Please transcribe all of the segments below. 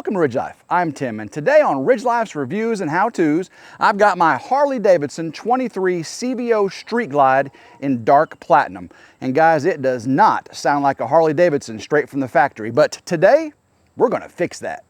Welcome to RidgeLife. I'm Tim, and today on RidgeLife's Reviews and How-Tos, I've got my Harley Davidson 23 CVO Street Glide in dark platinum. And guys, it does not sound like a Harley Davidson straight from the factory, but today, we're gonna fix that.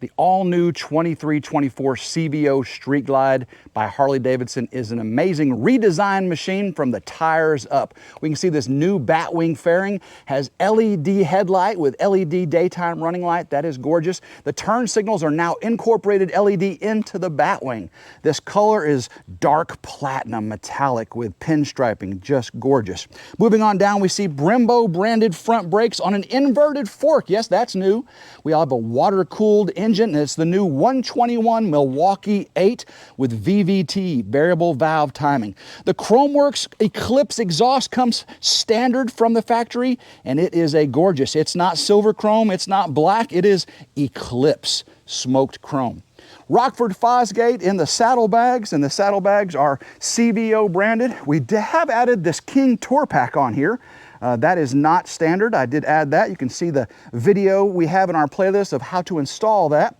The all-new 2324 CVO Street Glide by Harley Davidson is an amazing redesigned machine from the tires up. We can see this new Batwing fairing has LED headlight with LED daytime running light. That is gorgeous. The turn signals are now incorporated LED into the Batwing. This color is dark platinum metallic with pinstriping, just gorgeous. Moving on down, we see Brembo branded front brakes on an inverted fork. Yes, that's new. We all have a water-cooled engine, and it's the new 121 Milwaukee 8 with VVT, variable valve timing. The Khrome Werks Eclipse exhaust comes standard from the factory, and it is a gorgeous. It's not silver chrome, it's not black, it is Eclipse smoked chrome. Rockford Fosgate in the saddlebags, and the saddlebags are CVO branded. We have added this King Tour Pack on here. That is not standard. I did add that. You can see the video we have in our playlist of how to install that.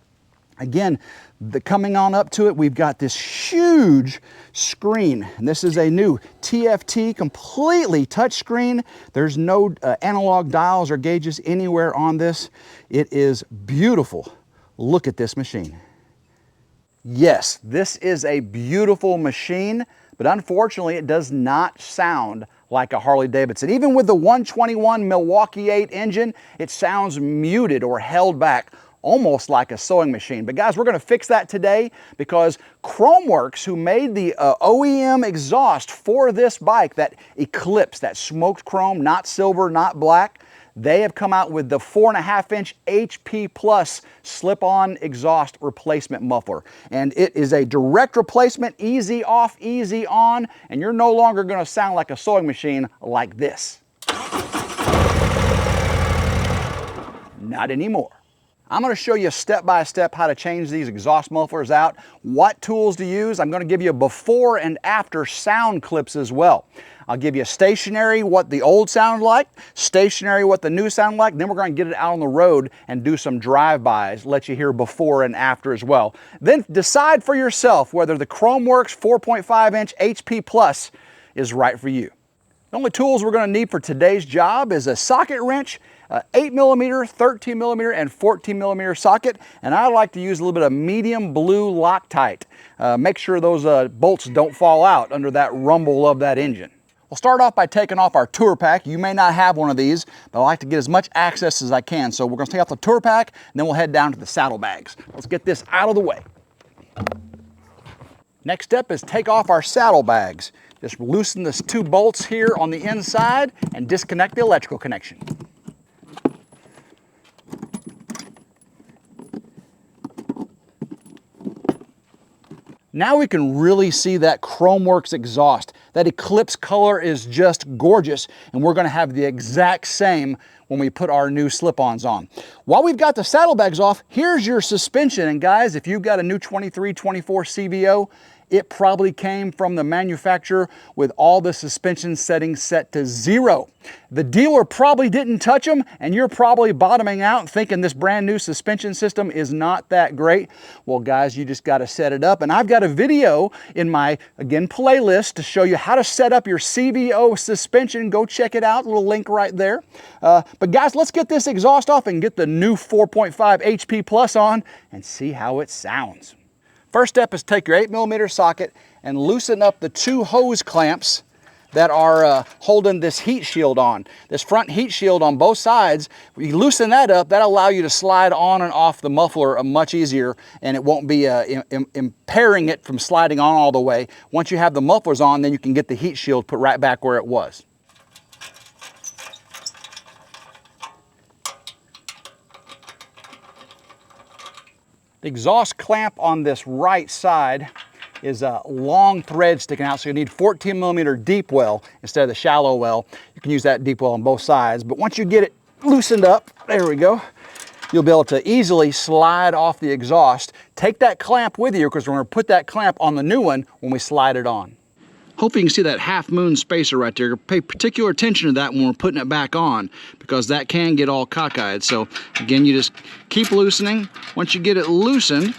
Again, coming on up to it, we've got this huge screen. And this is a new TFT, completely touch screen. There's no analog dials or gauges anywhere on this. It is beautiful. Look at this machine. Yes, this is a beautiful machine, but unfortunately it does not sound like a Harley Davidson. Even with the 121 Milwaukee 8 engine, it sounds muted or held back, almost like a sewing machine. But guys, we're gonna fix that today because Khrome Werks, who made the OEM exhaust for this bike, that Eclipse, that smoked chrome, not silver, not black, they have come out with the 4.5-inch HP Plus slip-on exhaust replacement muffler. And it is a direct replacement, easy off, easy on, and you're no longer gonna sound like a sewing machine like this. Not anymore. I'm gonna show you step by step how to change these exhaust mufflers out, what tools to use. I'm gonna give you before and after sound clips as well. I'll give you stationary, what the old sound like, stationary, what the new sound like, then we're gonna get it out on the road and do some drive-bys, let you hear before and after as well. Then decide for yourself whether the Khrome Werks 4.5-inch HP Plus is right for you. The only tools we're gonna need for today's job is a socket wrench, 8mm, 13mm, and 14mm socket, and I like to use a little bit of medium blue Loctite. Make sure those bolts don't fall out under that rumble of that engine. We'll start off by taking off our tour pack. You may not have one of these, but I like to get as much access as I can. So we're gonna take off the tour pack, and then we'll head down to the saddlebags. Let's get this out of the way. Next step is take off our saddlebags. Just loosen the two bolts here on the inside and disconnect the electrical connection. Now we can really see that Khrome Werks exhaust. That Eclipse color is just gorgeous, and we're gonna have the exact same when we put our new slip-ons on. While we've got the saddlebags off, here's your suspension. And guys, if you've got a new 2324 CVO, it probably came from the manufacturer with all the suspension settings set to 0. The dealer probably didn't touch them, and you're probably bottoming out and thinking this brand new suspension system is not that great. Well, guys, you just got to set it up. And I've got a video in my, again, playlist to show you how to set up your CVO suspension. Go check it out, little link right there. But guys, let's get this exhaust off and get the new 4.5 HP Plus on and see how it sounds. First step is take your 8mm socket and loosen up the two hose clamps that are holding this heat shield on. This front heat shield on both sides, when you loosen that up, that'll allow you to slide on and off the muffler much easier, and it won't be impairing it from sliding on all the way. Once you have the mufflers on, then you can get the heat shield put right back where it was. The exhaust clamp on this right side is a long thread sticking out, so you need 14mm deep well instead of the shallow well. You can use that deep well on both sides, but once you get it loosened up, there we go, you'll be able to easily slide off the exhaust. Take that clamp with you because we're going to put that clamp on the new one when we slide it on. Hopefully you can see that half moon spacer right there. Pay particular attention to that when we're putting it back on, because that can get all cockeyed. So again, you just keep loosening. Once you get it loosened,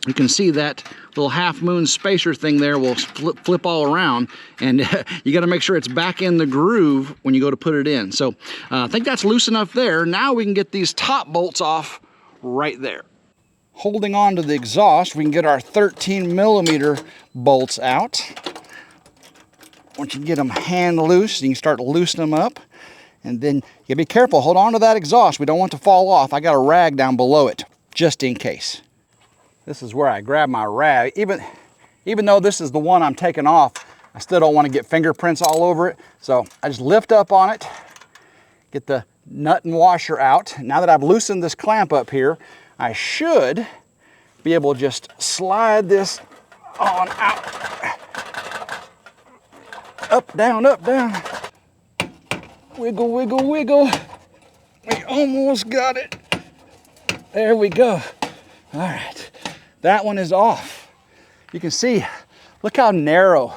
you can see that little half moon spacer thing there will flip all around, and you got to make sure it's back in the groove when you go to put it in. So I think that's loose enough there. Now we can get these top bolts off right there. Holding on to the exhaust, we can get our 13mm bolts out. Once you get them hand loose, you can start loosening them up. And then you gotta be careful, hold on to that exhaust. We don't want it to fall off. I got a rag down below it, just in case. This is where I grab my rag. Even though this is the one I'm taking off, I still don't want to get fingerprints all over it. So I just lift up on it, get the nut and washer out. Now that I've loosened this clamp up here, I should be able to just slide this on out. Up, down, up, down. Wiggle, wiggle, wiggle. We almost got it. There we go. All right. That one is off. You can see, look how narrow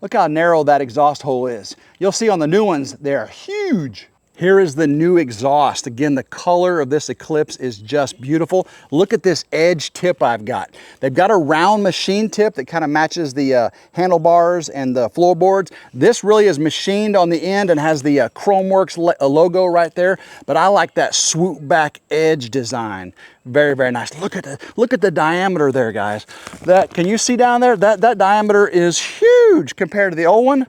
that exhaust hole is. You'll see on the new ones, they're huge. Here is the new exhaust. Again, the color of this Eclipse is just beautiful. Look at this edge tip I've got. They've got a round machine tip that kind of matches the handlebars and the floorboards. This really is machined on the end and has the Khrome Werks logo right there. But I like that swoop back edge design. Very, very nice. Look at the diameter there, guys. Can you see down there? That diameter is huge compared to the old one.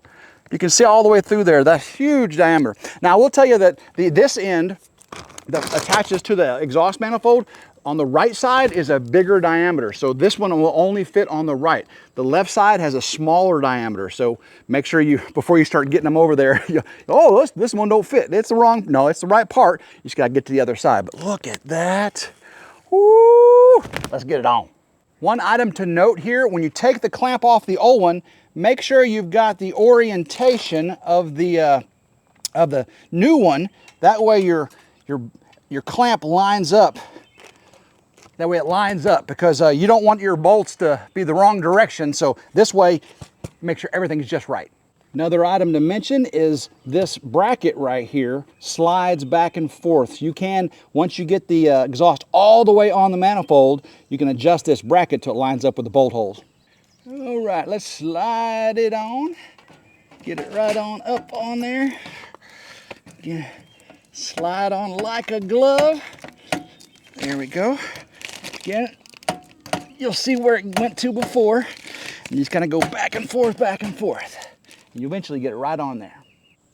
You can see all the way through there, that huge diameter. Now, I will tell you that this end that attaches to the exhaust manifold, on the right side is a bigger diameter. So this one will only fit on the right. The left side has a smaller diameter. So make sure before you start getting them over there, oh, this one don't fit. It's the wrong, no, it's the right part. You just gotta get to the other side. But look at that. Woo! Let's get it on. One item to note here, when you take the clamp off the old one, make sure you've got the orientation of the new one. That way your clamp lines up. That way it lines up, because you don't want your bolts to be the wrong direction. So this way, make sure everything's just right. Another item to mention is this bracket right here slides back and forth. You can, once you get the exhaust all the way on the manifold, you can adjust this bracket till it lines up with the bolt holes. All right, let's slide it on. Get it right on up on there. Slide on like a glove. There we go. Again, you'll see where it went to before. You just kind of go back and forth, and you eventually get it right on there.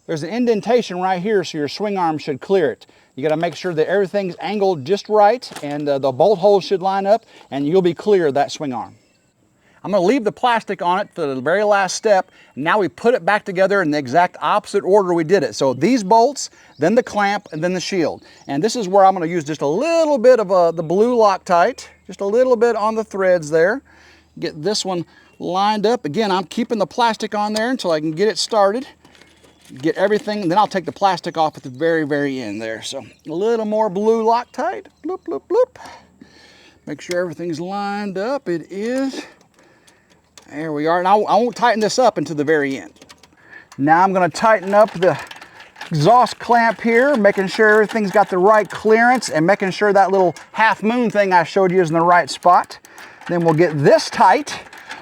There's an indentation right here, so your swing arm should clear it. You got to make sure that everything's angled just right, and the bolt holes should line up, and you'll be clear of that swing arm. I'm going to leave the plastic on it for the very last step. Now we put it back together in the exact opposite order we did it. So these bolts, then the clamp, and then the shield. And this is where I'm going to use just a little bit of the blue Loctite, just a little bit on the threads there. Get this one lined up. Again, I'm keeping the plastic on there until I can get it started. Get everything, and then I'll take the plastic off at the very, very end there. So a little more blue Loctite. Bloop, bloop, bloop. Make sure everything's lined up. It is. There we are. And I won't tighten this up until the very end. Now I'm going to tighten up the exhaust clamp here, making sure everything's got the right clearance and making sure that little half moon thing I showed you is in the right spot. Then we'll get this tight.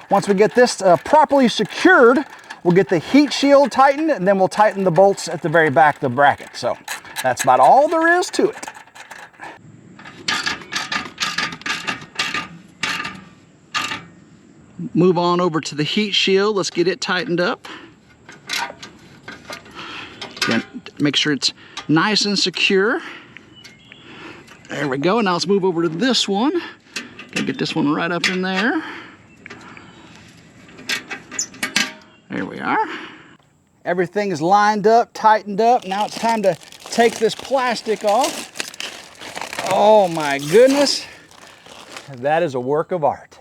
Once we get this properly secured, we'll get the heat shield tightened, and then we'll tighten the bolts at the very back of the bracket. So that's about all there is to it. Move on over to the heat shield. Let's get it tightened up. Again, make sure it's nice and secure. There we go. Now let's move over to this one. Gotta get this one right up in there. There we are. Everything's lined up, tightened up. Now it's time to take this plastic off. Oh my goodness. That is a work of art.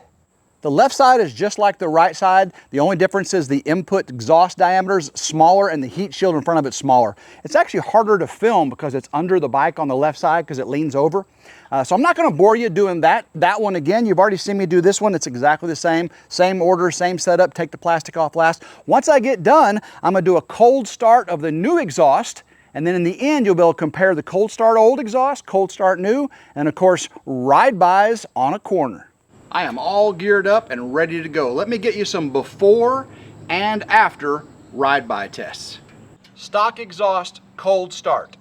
The left side is just like the right side. The only difference is the input exhaust diameter is smaller and the heat shield in front of it's smaller. It's actually harder to film because it's under the bike on the left side because it leans over. So I'm not going to bore you doing that one again. You've already seen me do this one. It's exactly the same order, same setup. Take the plastic off last. Once I get done, I'm going to do a cold start of the new exhaust. And then in the end, you'll be able to compare the cold start old exhaust, cold start new, and of course, ride-bys on a corner. I am all geared up and ready to go. Let me get you some before and after ride-by tests. Stock exhaust, cold start.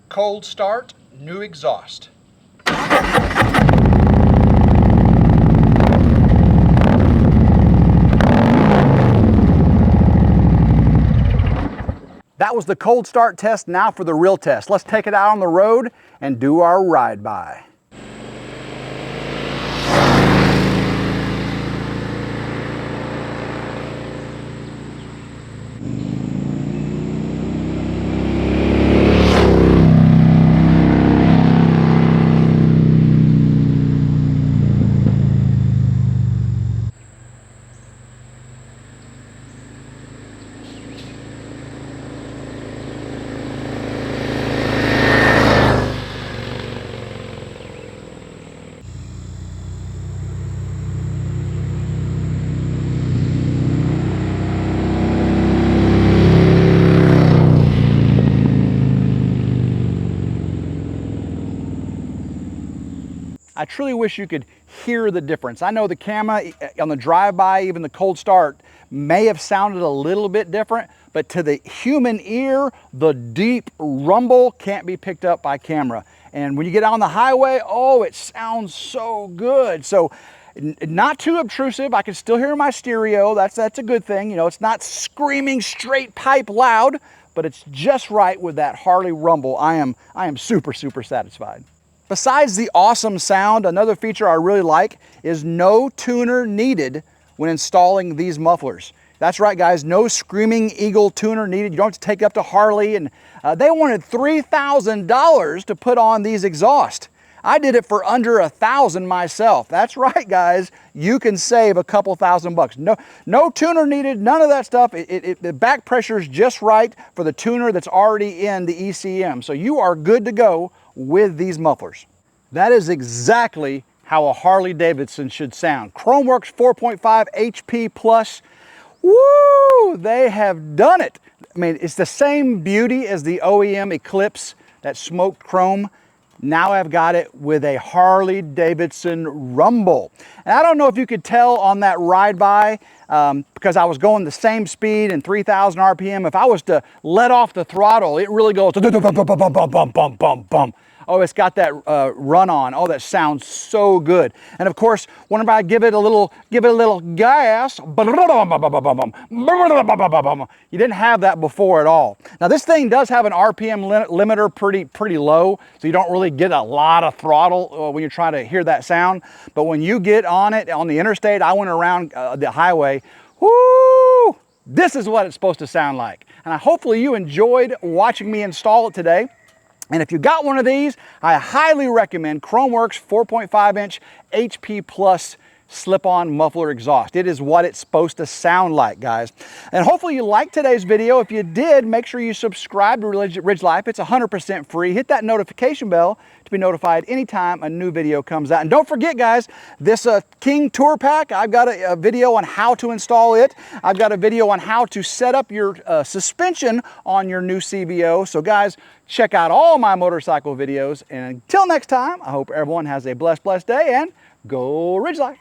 Cold start, new exhaust. That was the cold start test. Now for the real test. Let's take it out on the road and do our ride-by. I truly wish you could hear the difference. I know the camera on the drive-by, even the cold start, may have sounded a little bit different, but to the human ear, the deep rumble can't be picked up by camera. And when you get out on the highway, oh, it sounds so good. So not too obtrusive. I can still hear my stereo. That's a good thing. You know, it's not screaming straight pipe loud, but it's just right with that Harley rumble. I am super, super satisfied. Besides the awesome sound, another feature I really like is no tuner needed when installing these mufflers. That's right, guys, no Screaming Eagle tuner needed. You don't have to take it up to Harley, and they wanted $3,000 to put on these exhausts. I did it for under $1,000 myself. That's right, guys, you can save a couple $1,000. No tuner needed, none of that stuff. The back pressure is just right for the tuner that's already in the ECM. So you are good to go with these mufflers. That is exactly how a Harley Davidson should sound. Khrome Werks 4.5 HP plus. Woo! They have done it. I mean, it's the same beauty as the OEM Eclipse, that smoked chrome. Now I've got it with a Harley Davidson rumble. And I don't know if you could tell on that ride-by, because I was going the same speed and 3,000 RPM. If I was to let off the throttle, it really goes bum. Oh, it's got that run on. Oh, that sounds so good. And of course, whenever I give it a little gas, you didn't have that before at all. Now this thing does have an RPM limiter pretty low, so you don't really get a lot of throttle when you're trying to hear that sound. But when you get on it on the interstate, I went around the highway, whoo! This is what it's supposed to sound like. And hopefully you enjoyed watching me install it today. And if you got one of these, I highly recommend Khrome Werks 4.5-inch HP Plus slip-on muffler exhaust. It is what it's supposed to sound like, guys. And hopefully you liked today's video. If you did, make sure you subscribe to RidgeLife. It's 100% free. Hit that notification bell to be notified anytime a new video comes out. And don't forget, guys, this King Tour Pack, I've got a video on how to install it. I've got a video on how to set up your suspension on your new CVO. So guys, check out all my motorcycle videos. And until next time, I hope everyone has a blessed day, and go RidgeLife.